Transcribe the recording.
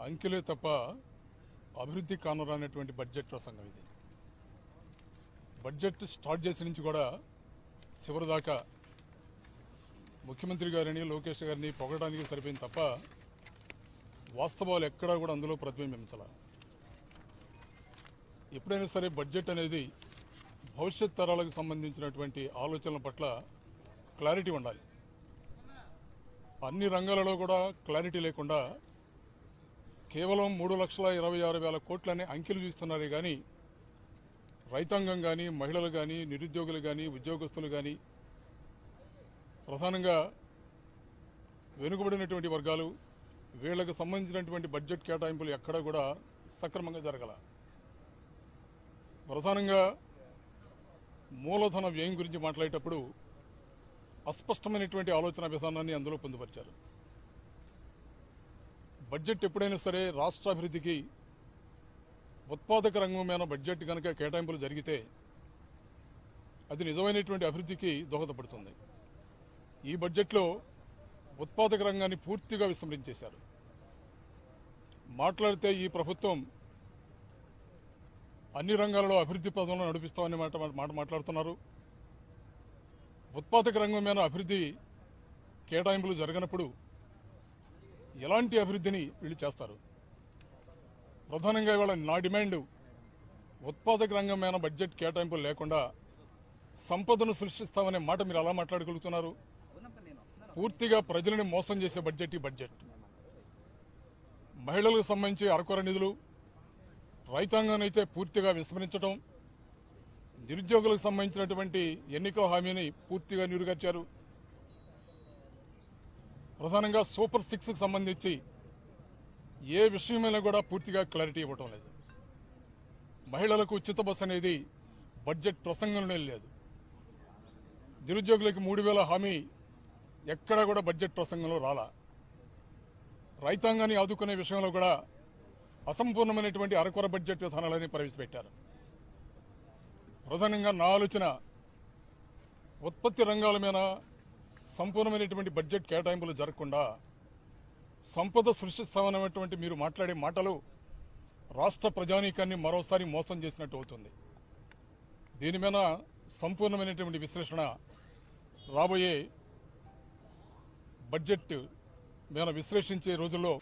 అంకెలే తప్ప అభివృద్ధి కానరానటువంటి బడ్జెట్ ప్రసంగం ఇది. బడ్జెట్ స్టార్ట్ చేసిన నుంచి కూడా చివరిదాకా ముఖ్యమంత్రి గారిని లోకేష్ గారిని పొగడానికి సరిపోయింది తప్ప వాస్తవాలు ఎక్కడా కూడా అందులో ప్రతిబింబించాల. ఎప్పుడైనా సరే బడ్జెట్ అనేది భవిష్యత్ తరాలకు సంబంధించినటువంటి ఆలోచనల పట్ల క్లారిటీ ఉండాలి. అన్ని రంగాలలో కూడా క్లారిటీ లేకుండా కేవలం 3,26,000 కోట్లనే అంకెలు చూస్తున్నారే కానీ రైతాంగం కానీ, మహిళలు కానీ, నిరుద్యోగులు కానీ, ఉద్యోగస్తులు కానీ, ప్రధానంగా వెనుకబడినటువంటి వర్గాలు వీళ్లకు సంబంధించినటువంటి బడ్జెట్ కేటాయింపులు ఎక్కడా కూడా సక్రమంగా జరగల. ప్రధానంగా మూలధన వ్యయం గురించి మాట్లాడేటప్పుడు అస్పష్టమైనటువంటి ఆలోచన విధానాన్ని అందులో పొందుపరిచారు. బడ్జెట్ ఎప్పుడైనా సరే రాష్ట్రాభివృద్ధికి ఉత్పాదక రంగం మీద బడ్జెట్ కనుక కేటాయింపులు జరిగితే అది నిజమైనటువంటి అభివృద్ధికి దోహదపడుతుంది. ఈ బడ్జెట్లో ఉత్పాదక రంగాన్ని పూర్తిగా విస్మరించేశారు. మాట్లాడితే ఈ ప్రభుత్వం అన్ని రంగాలలో అభివృద్ధి పదంలో నడిపిస్తామని మాట మాట్లాడుతున్నారు. ఉత్పాదక రంగం మీద అభివృద్ధి కేటాయింపులు జరగనప్పుడు ఎలాంటి అభివృద్ధిని వీళ్ళు చేస్తారు? ప్రధానంగా ఇవాళ నా డిమాండ్ ఉత్పాదక రంగం మీద బడ్జెట్ కేటాయింపులు లేకుండా సంపదను సృష్టిస్తామనే మాట మీరు అలా మాట్లాడగలుగుతున్నారు? పూర్తిగా ప్రజలను మోసం చేసే బడ్జెట్ ఈ బడ్జెట్. మహిళలకు సంబంధించి అరకొర నిధులు, రైతాంగాన్ని అయితే పూర్తిగా విస్మరించడం, నిరుద్యోగులకు సంబంధించినటువంటి ఎన్నికల హామీని పూర్తిగా నీరుగార్చారు. ప్రధానంగా సూపర్ 6కు సంబంధించి ఏ విషయమైనా కూడా పూర్తిగా క్లారిటీ ఇవ్వటం లేదు. మహిళలకు ఉచిత బస్సు అనేది బడ్జెట్ ప్రసంగంలోనే లేదు. నిరుద్యోగులకు 3,000 హామీ ఎక్కడా కూడా బడ్జెట్ ప్రసంగంలో రాలా. రైతాంగాన్ని ఆదుకునే విషయంలో కూడా అసంపూర్ణమైనటువంటి అరకొర బడ్జెట్ విధానాలని ప్రవేశపెట్టారు. ప్రధానంగా నా ఆలోచన ఉత్పత్తి రంగాల మీద సంపూర్ణమైనటువంటి బడ్జెట్ కేటాయింపులు జరగకుండా సంపద సృష్టిస్తామన్నటువంటి మీరు మాట్లాడే మాటలు రాష్ట్ర ప్రజానీకాన్ని మరోసారి మోసం చేసినట్టు అవుతుంది. దీని మీద సంపూర్ణమైనటువంటి విశ్లేషణ రాబోయే బడ్జెట్ మీద విశ్లేషించే రోజుల్లో